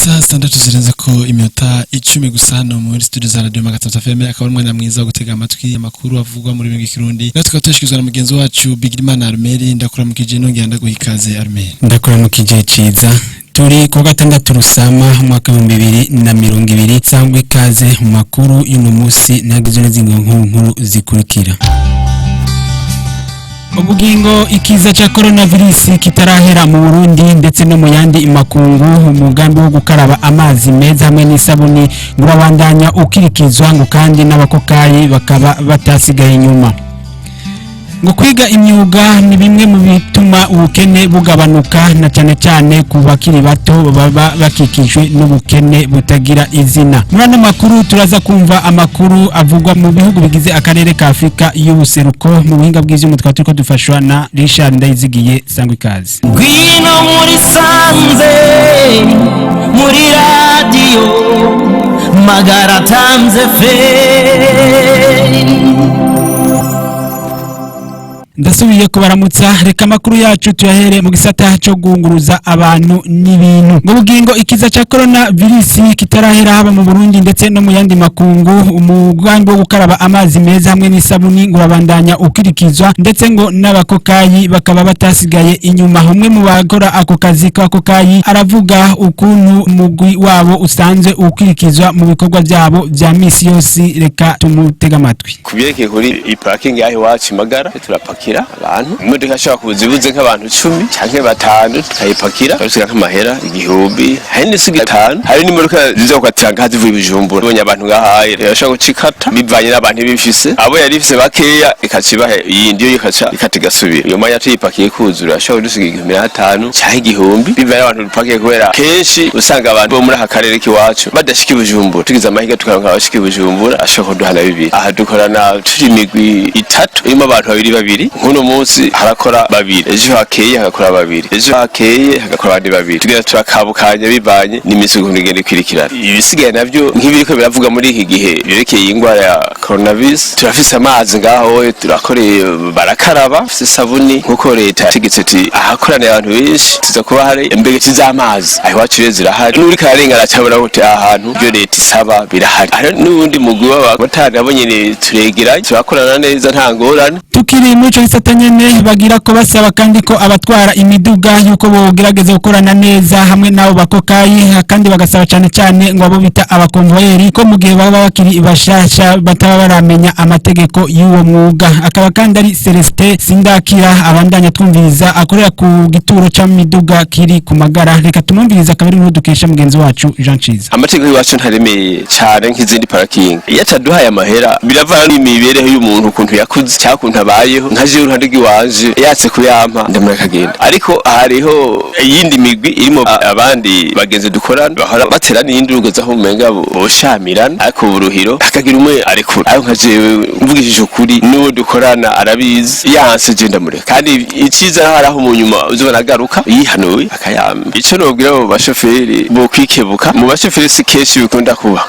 Isaha 6 zirenze ko iminota 10 gusa hano muri studio za Radio Magatatu FM akaba umwanya mwiza wo gutega amatwi amakuru avugwa muri rurimi rw'ikirundi. Natwe twashikizwa na mugenzi wacu Bigimana Armeri ndakura mu kije nongera ndaguhikaze Armeri. Ndakura mu kije ciza. Turi ku gatandatu Rusama mwaka wa 2020 sangwe ikaze mu makuru y'uno munsi nagizwe nkuru zikurikira. Ubugingo ikiza cha coronavirus kitarahera mu Burundi ndetse no mu yandi makungu umugambi wo gukaraba amazi meza hamwe n'isabuni ngurabandanya ukirikizwa ngo kandi n'abakokayi bakaba batasigaye inyuma. Ngo kwiga imyuga ni bimwe mu bituma ubukene bugabanuka na cyane cyane ku bakiri bato baba bakikijwe n'ubukene butagira izina. Muri ano makuru turaza kumva amakuru avugwa mu bihugu bigize akarere ka Afrika y'ubuseruko mu buhinga bw'ivyuma turiko dufashwa na Richard Ndayizigiye sangwe ikaze. Gwino muri sanze muri radio magara tanze fe Ndasubiye kubaramutsa reka makuru yacu tuyahere mu gisata cyo gunguruza abantu n'ibintu. Ngo bugingo ikiza cha coronavirus kitarahera haba mu Burundi ndetse no mu yandi makungu umugambi wo gukaraba amazi meza hamwe n'isabuni ngurabandanya ukirikizwa ndetse ngo n'abakokayi bakaba batasigaye inyuma. Umwe mu bagora ako kazi k'abakokayi aravuga ukuntu umugwi wabo usanze ukirikizwa mu bikorwa byabo bya misi yose. Reka tumutega amatwi. Kubyerekeye kuri iparking yaho iwacu Magara turapakira abantu imodoka ashaka kuzibuze nk'abantu 10 canke 5 tukayipakira tusiga nk'amahera 1000 hari n'isiga 5 hari n'imodoka ziza kwatanga zivuye Bujumbura bonye abantu ngahaye yashaka gucikata bivanye n'abantu bifise abo yari ifise bakeya ikaciba yindi yo ikaca ikatigasubira iyo manya tuyipakiye kuzura ashaka gusiga 1500 canke 1000 bivanye n'abantu dupakiye kubera kenshi usanga abantu bo muri akarere kiwacu badashika Bujumbura tugize amahiga tukaronka abashika Bujumbura ashaka kuduhana bibiri aha dukorana turi imigwi 3 irimo abantu babiri nkuno munsi harakora babiri ejo hakeye hagakora babiri ejo hakeye hagakora abandi babiri tugenda turakabukanya bivanye n'imisi ngende kwirikirana ibisigaye navyo nk'ibiriko biravuga muri iki gihe birekeye ingwara ya coronavirus turafise amazi ngaho turakoreye barakaraba afise sabuni nkuko leta yategetse ati ahakorana abantu benshi tuza kuba hari imbegeti z'amazi aho wacu zirahari n'uri karengana cyabura gute ahantu byo leta isaba birahari hari n'ubundi mugwi w'abatari abonyene turegera turakorana neza nta ngorane. Tukiri mu cyo gisatanyene bagira ko basaba kandi ko abatwara imiduga yuko bogerageza gukorana neza hamwe nabo bakokayi kandi bagasaba cyane ngo abo bita abakonvoyeri ko mu gihe baba bakiri bashasha bataba baramenya amategeko y'uwo mwuga. Akaba kandi ari Celestin Sindakira abandanya twumviriza akorera ku gituro cy'amiduga kiri ku Magara. Reka tumumviriza akabari mu dukesha mugenzi wacu Jean Chiza. Amategeko y'wacu ntaremeye cyane nk'izindi parking yataduhaye amahera biravana n'imibereho y'umuntu ukuntu yakuze cyakuntu abayeho nkaje uruhande waje yatse kuyampa ndamura kagenda ariko hariho yindi migwi irimo abandi bagenze dukorana bahora batera n'indurugo zaho umenga boshamirana ariko uruhiro akagira umwe arekura aho nkaje mvugishije ukuri n'uwo dukorana arabizi yanse je ndamureka kandi iciza haraho mu nyuma uzobona agaruka yihanuye akayamba ico nobwira abo bashoferi bo kwikebuka mu bashoferi si keshi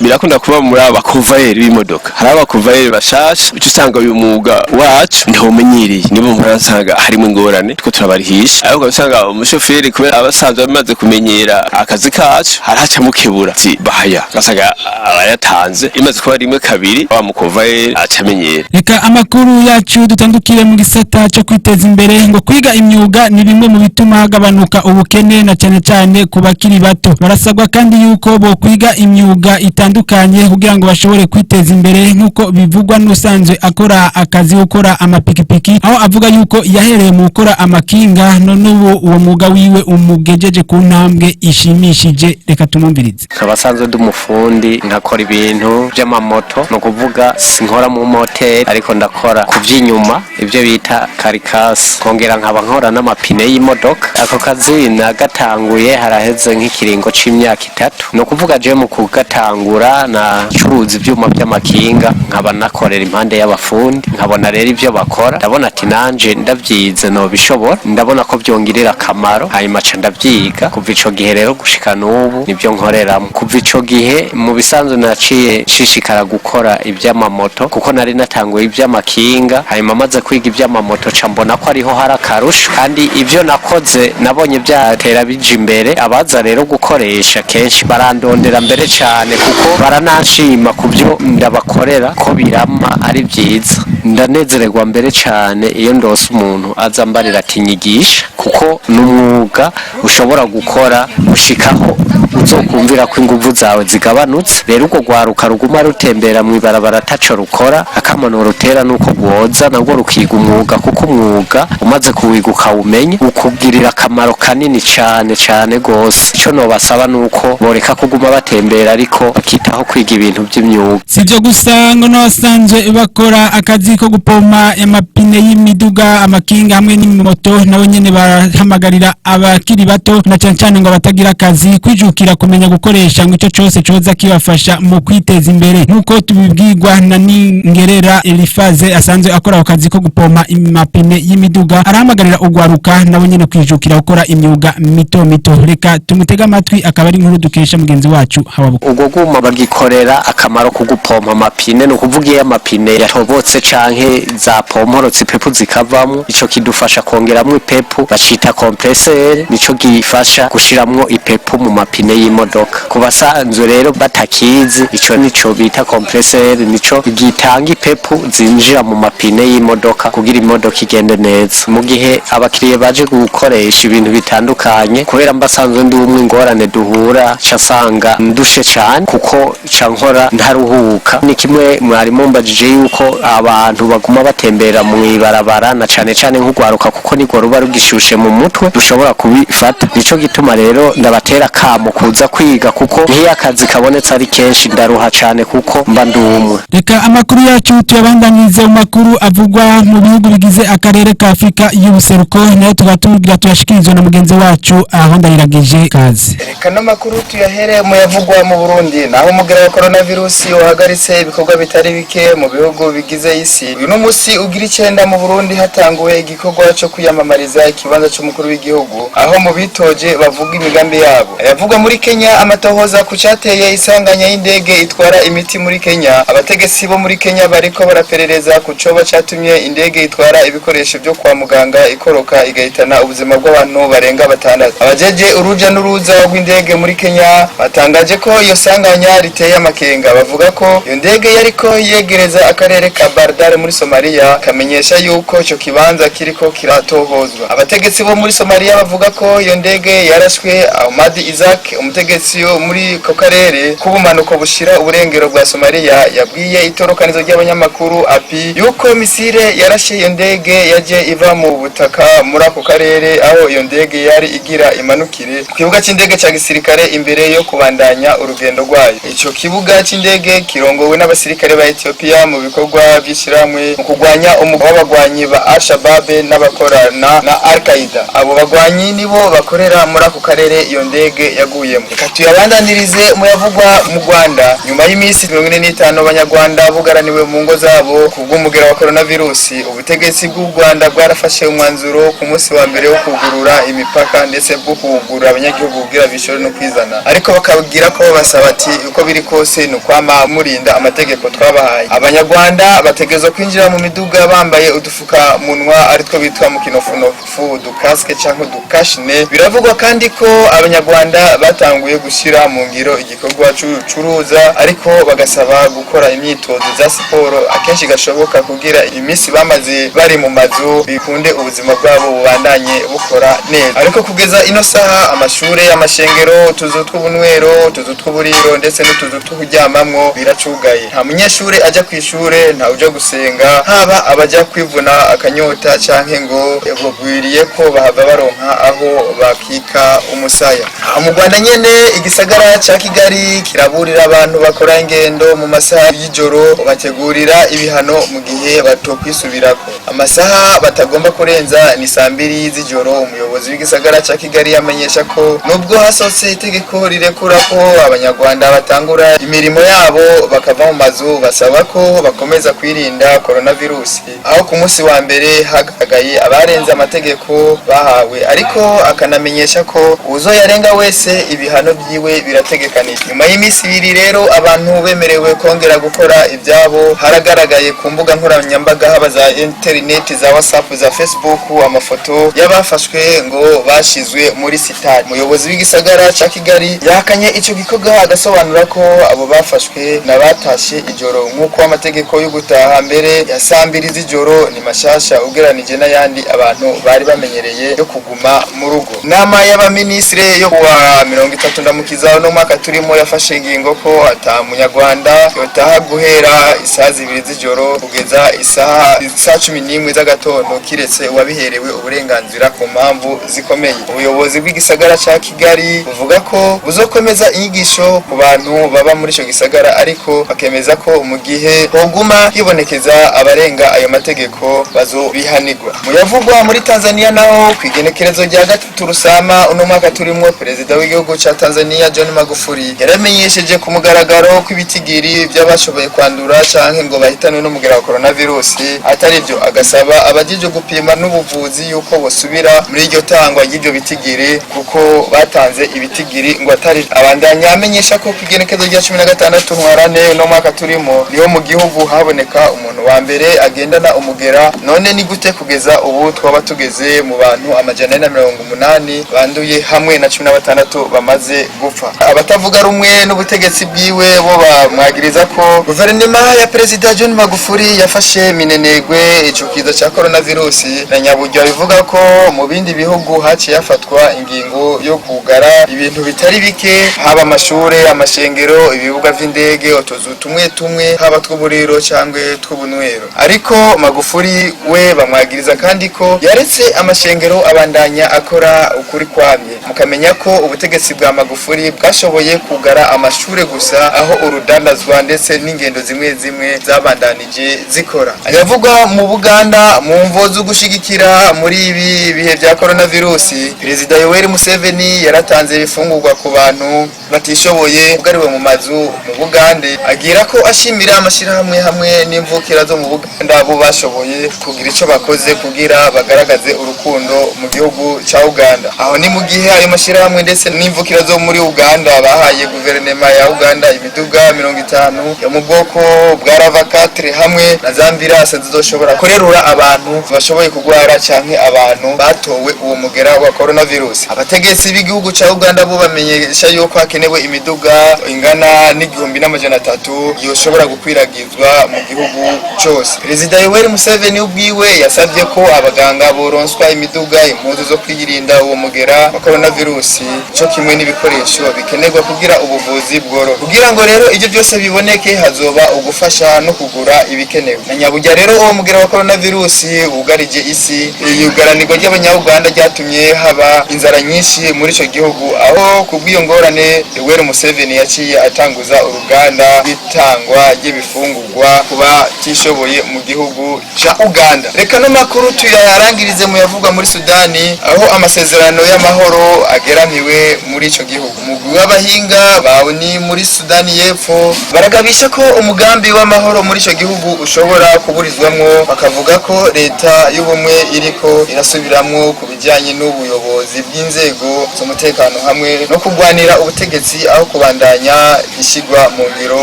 birakunda kuba muri aba convoyeur b'imodoka hari aba convoyeur bashasha uco usanga uyu mwuga wacu ntihomenyereye nibo muransanga harimo ingorane two turabarihisha ariko usanga umushoferi kubera abasanzwe bamaze kumenyera akazi kacu haraca mukebura ati bahaya gasaga abayatanze imaze kuba rimwe kabiri wa mukonvoyeur acamenyera. Reka amakuru yacu dutandukire mu gisata cyo kwiteza imbere ngo kwiga imyuga ni bimwe mu bituma hagabanuka ubukene na cyane ku bakiri bato. Barasabwa kandi yuko bo kwiga imyuga itandukanye kugira ngo bashobore kwiteza imbere nkuko bivugwa n'usanzwe akora akazi gukora amapikipiki aho avuga yuko yahereye mu gukora amakinga none uwo mwuga wiwe umugejeje ku ntambwe ishimishije. Reka tumumvirize. Kabasanzwe ndumufundi nkakora ibintu by'amamoto no kuvuga sinkora mu moteri ariko ndakora kuvy'inyuma ibyo bita karikasi kongera nkaba nkora n'amapine y'imodoka. Ako kazi nagatanguye haraheze nk'ikiringo c'imyaka 3 no kuvuga je mu kugatangura na curuza ibyuma by'amakinga nkaba nakorera impande y'abafundi nkabona rero ibyo bakora ndabona ati nanje ndavyize no bishobora ndabona ko byongirira akamaro hanyuma ca ndavyiga kuva ico gihe rero gushika n'ubu nibyo nkoreramo kuva ico gihe mu bisanzwe naciye nshishikara gukora ivy'amamoto kuko nari natanguye ivy'amakinga hanyuma maze kwiga ivy'amamoto ca mbona ko ariho hari akarusho kandi ivyo nakoze nabonye byatera bija imbere abaza rero gukoresha kenshi barandondera mbere cyane kuko baranashima kubyo ndabakorera ko birama ari byiza ndanezererwa mbere cyane iyo ndose umuntu aza mbarira ati nyigisha kuko n'umwuga ushobora gukora ushikaho uzokumvira ko inguvu zawe zigabanutse rero uko gwaruka ruguma rutembera mu ibarabara taco rukora akamanuro rutera nuko gwoza nabwo rukiga umwuga kuko umwuga umaze kuwiga ukawumenya ukubwirira akamaro kanini cyane gose ico no basaba nuko boreka kuguma batembera ariko bakitaho kwiga ibintu by'imyuga sivyo gusa ngo n'abasanzwe bakora akazi ko gupoma amapine y'imiduga amakinga hamwe n'imoto nabo nyene barahamagarira abakiri bato na cyane ngo batagira akazi kwijukira kumenya gukoresha ngo ico cyose coza kibafasha mu kwiteza imbere nkuko tubibwirwa na Ningerera Elifaze asanzwe akora akazi ko gupoma amapine y'imiduga arahamagarira ugwaruka nabo nyene kwijukira gukora imyuga mito reka tumutega amatwi akaba ari inkuru dukesha mugenzi wacu Hawabuka ubwo guma bagikorera akamaro ko gupompa amapine no kuvuga amapine yatobotse canke za pomporotse ipepu zikavamwo ico kidufasha kongeramwo ipepu bacita compresseur nico gifasha gushiramwo ipepu mu mapine y'imodoka kubasanzwe rero batakizi ico nico bita compresseur nico gitanga ipepu zinjira mu mapine y'imodoka kugira imodoka igende neza mu gihe abakiriye baje gukoresha ibintu bitandukanye kubera mbasanzwe ndi umwe ingorane duhura casanga ndushe cyane kuko cankora ntaruhuka ni kimwe mwarimu mbajije yuko abantu baguma batembera mu ibarabara na cane nk'ugwaruka kuko niko ruba rugishushe mu mutwe dushobora kubifata nico gituma rero ndabatera kamo kuza kwiga kuko nk'iyo akazi kabonetse ari kenshi ndaruha cyane kuko mba ndumwe reka amakuru yacu tuyabandanize mu makuru avugwa mu bihugu bigize akarere ka Afrika y'ubuseruko nayo tugatubwira tuyashikirizwa na mugenzi wacu aho ndayiragije kazi reka n'amakuru tuyahere mu yavugwa mu Burundi naho umugera wa coronavirus wahagaritse ibikorwa bitari bike mu bihugu bigize isi uyu munsi ugira 9 mu Burundi hatanguye igikorwa cyo kuyamamariza ikibanza cy'umukuru w'igihugu aho mu bitoje bavuga imigambi yabo yavugwa muri Kenya amatohoza ku cyateye isanganya y'indege itwara imiti muri Kenya abategetsi bo muri Kenya bariko baraperereza ku coba cyatumye indege itwara ibikoresho byo kwa muganga ikoroka igahitana ubuzima bw'abantu barenga 6 abajeje uruja n'uruza rw'indege muri Kenya batangaje ko iyo sanganya riteye amakenga bavuga ko iyo ndege yariko yegereza akarere ka Bardar muri Somalia kamenyesha yuko ico kibanza kiriko kiratohozwa abategetsi bo muri Somalia bavuga ko iyo ndege yarashwe Ahmad Isaac umutegetsi wo muri ko karere kubumanuko bushira uburengero bwa Somalia yabwiye itorokanizo ry'abanyamakuru api yuko misile yarashe iyo ndege yaje iva mu butaka muri ako karere aho iyo ndege yari igira imanukire ku kibuga cy'indege cya gisirikare imbere yo kubandanya urugendo rwayo ico kibuga cy'indege kirongowe n'abasirikare ba Ethiopia mu bikorwa by'ishiramwe mu kugwanya umugabo w'abagwanyi ba Al-Shabaab n'abakorana na Al-Qaeda abo bagwanyi nibo bakorera muri ako karere iyo ndege yaguyemo reka tuyabandanirize mu yavugwa mu Rwanda nyuma y'imisi 45 abanyarwanda bugaraniwe mu ngo zabo kubw'umugera wa coronavirus ubutegetsi bw'u Rwanda bwarafashe umwanzuro ku munsi wa mbere wo kugurura imipaka ndetse bwo kugurura abanyagihugu kugira bishore no kwizana ariko bakabwira ko basaba ati uko biri kose no kwama murinda amategeko twabahaye abanyarwanda bategezwa kwinjira mu miduga bambaye udufuka munwa aritwo bitwa mu kinofunofu dukaske cyangwa dukashine biravugwa kandi ko abanyarwanda batanguye gushyira mu ngiro igikorwa cy'urucuruza ariko bagasaba gukora imyitozo za siporo akenshi gashoboka kugira iminsi bamaze bari mu mazu bikunde ubuzima bwabo bubandanye bukora neza ariko kugeza ino saha amashure y'amashengero utuzu tw'ubunwero utuzu tw'uburiro ndetse n'utuzu tw'ukuryamamwo biracugaye nta munyeshure ajya ku ishure nta uja gusenga haba abajya kwivuna akanyota canke ngo bogwiriye ko bahava baronka aho bakika umusaya mu Rwanda nyene igisagara ca Kigali kiraburira abantu bakora ingendo mu masaha y'ijoro bategurira ibihano mu gihe batokwisubirako amasaha batagomba kurenza ni 2 z'ijoro umuyobozi w'igisagara ca Kigali yamenyesha ko nubwo hasotse itegeko rirekura ko abanyarwanda batangura imirimo yabo bakava mu mazu basaba ko bakomeza kwirinda coronavirus aho ku munsi wa mbere hagaragaye abarenze amategeko bahawe, ariko akanamenyesha ko uzoyarenga wese ibihano byiwe birategekanijwe. Nyuma y'iminsi ibiri rero abantu bemerewe kongera gukora ibyabo, haragaragaye ku mbuga nkoranyambaga haba za internet, za WhatsApp, za Facebook amafoto y'abafashwe ngo bashizwe muri sitade. Umuyobozi w'igisagara ca Kigali yakanye ico gikorwa agasobanura ko abo bafashwe nabatashe ijoro nk'uko amategeko yo gutaha mbere ya saa 2 z'ijoro ni mashasha ugeranije n'ayandi abantu bari bamenyereye yo kuguma mu rugo. Nama y'abaminisitiri yo kuwa 30 ndamukiza no mwaka turimo yafashe ingingo ko ata munyarwanda yotaha guhera isaha 2 z'ijoro kugeza isaha 11 z'agatondo kiretse uwabiherewe uburenganzira ku mpamvu zikomeye. Ubuyobozi bw'igisagara ca Kigali buvuga ko buzokomeza inyigisho ku bantu baba muri ico gisagara, ariko bakemeza ko mu gihe hoguma hibonekeza abarenga ayo mategeko bazobihanirwa. Muyavugwa muri Tanzania naho kwigenekerezo rya 3 Rusama uno mwaka turimo, perezida w'igihugu ca Tanzania John Magufuli yaramenyesheje ku mugaragaro kw'ibitigiri by'abashoboye kwandura canke ngo bahitanwe n'umugera wa coronavirus atari byo, agasaba abajije gupima n'ubuvuzi yuko bosubira muri iryo tangwa ry'ibyo bitigiri kuko batanze ibitigiri ngo atari. Abandanya amenyesha ko kwigenekerezo rya 16 Ntwarante no mwaka turimo niho mu gihugu haboneka umuntu wa mbere agendana umugera. None ni gute kugeza ubu twaba tugeze mu bantu 180 banduye hamwe na 16 bamaze gupfa. Abatavuga rumwe n'ubutegetsi bwiwe bo bamwagiriza ko guverinoma ya perezida John Magufuli yafashe minenegwe ico kiza ca coronavirus, na nyaburyo bivuga ko mu bindi bihugu haciye yafatwa ingingo yo kugara ibintu bitari bike, haba amashure, amashengero, ibibuga vy'indege, utuzu tumwe haba tw'uburiro cyangwe tw'ubunwero. Ariko Magufuli we bamwagiriza kandi ko yaretse amashengero abandanya akora ukuri kwamye. Mukamenya ko ubutegetsi bwa Magufuli bwashoboye kugara amashure gusa, aho urudandazwa ndetse n'ingendo zimwe zabandanije zikora. Ayavugwa mu Buganda mu mvo zo gushigikira muri ibi bihe bya coronavirus, Perezida Yoweri Museveni yaratanze ibifungurwa ku bantu batishoboye ugariwe mu mazu mu Bugande, agira ko ashimira amashirahamwe hamwe n'imvukira zo mu Buganda bo bashoboye kugira ico bakoze kugira bagaragaze urukundo mu gihugu ca Uganda. Aho ni mu gihe ayo mashirahamwe ndetse n'imvukira zo muri Uganda bahaye guverinoma ya Uganda imiduga 50 yo mu bwoko bwa Rava4 hamwe na zambirase zizoshobora korerura abantu bashoboye kugwara canke abantu batowe uwo mugera wa coronavirus. Abategetsi b'igihugu ca Uganda bo bamenyesha yuko hakenewe imiduga ingana n'igihumbi n'amajana 3 yoshobora gukwiragizwa mu gihugu cyose. Perezida Yoweri Museveni ubwiwe yasabye ko abaganga boronswa imiduga, impuzu zo kwirinda uwo mugera wa coronavirus cyo kimwe n'ibikoresho bikenerwa kugira ubuvuzi bworo. Kugira ngo rero ibyo byose biboneke hazoba ugufasha no kugura ibikenewe. Na nyaburya rero uwo mugera wa coronavirus ugarije isi, yugaranirwa ry'abanyarwanda ryatumye haba inzara nyinshi muri ico gihugu, aho kubwiyo ngorane Yoweri Museveni yaciye atanguza uruganda rw'itangwa ry'ibifungurwa kuba tishoboye mu gihugu ca Uganda. Reka no makuru tuyarangirize mu yavugwa muri Sudani, aho amasezerano y'amahoro ageramiwe muri ico gihugu. Umugwi w'abahinga bawe ni muri Sudani y'Epfo baragabisha ko umugambi w'amahoro muri ico gihugu ushobora kuburizwamwo, bakavuga ko leta y'ubumwe iriko irasubiramwo ku bijyanye n'ubuyobozi bw'inzego z'umutekano hamwe no kugwanira ubutegetsi aho kubandanya ishigwa mu ngiro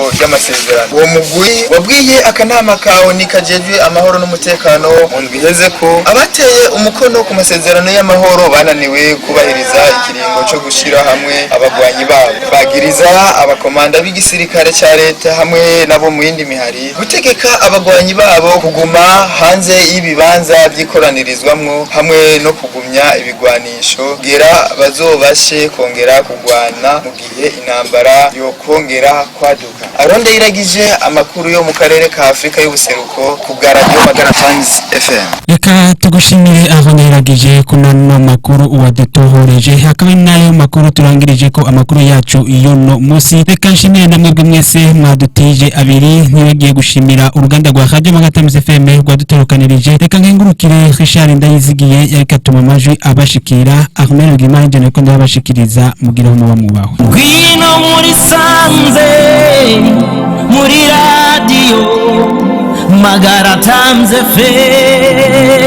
y'amasezerano. Uwo mugwi wabwiye akanama kawo ni kajejwe amahoro n'umutekano mu ndwi iheze ko abateye umukono ku masezerano y'amahoro bananiwe kubahiriza ikiringo cyo gushira hamwe abagwanyi babo. Bagiriza abakomanda b'igisirikare ca leta hamwe nabo mu yindi mihari gutegeka abagwanyi babo kuguma hanze y'ibibanza by'ikoranirizwamwo hamwe no kugumya ibigwanisho gera bazobashe kongera kugwana mu gihe intambara yo kongera kwaduka. Aronde iragije amakuru yo mu karere ka Afrika y'ubuseruko ku bwa Radio Magara Times FM. Reka tugushimire aho niragije kunano makuru uwadutohoreje, hakaba nayo makuru turangirije ko amakuru yacu iyo no musi. Reka nshimire namwe mwese mwadutije abiri, ntibagiye gushimira uruganda rwa Radio Magara Times FM rwadutorokanirije. Reka nkengurukire Richard Ndayizigiye yakatuma amajwi abashikira, Ahmed Gimanje nako ndabashikiriza mugira mu bamubaho. Ngwino muri sanze muri radio Magara Times FM.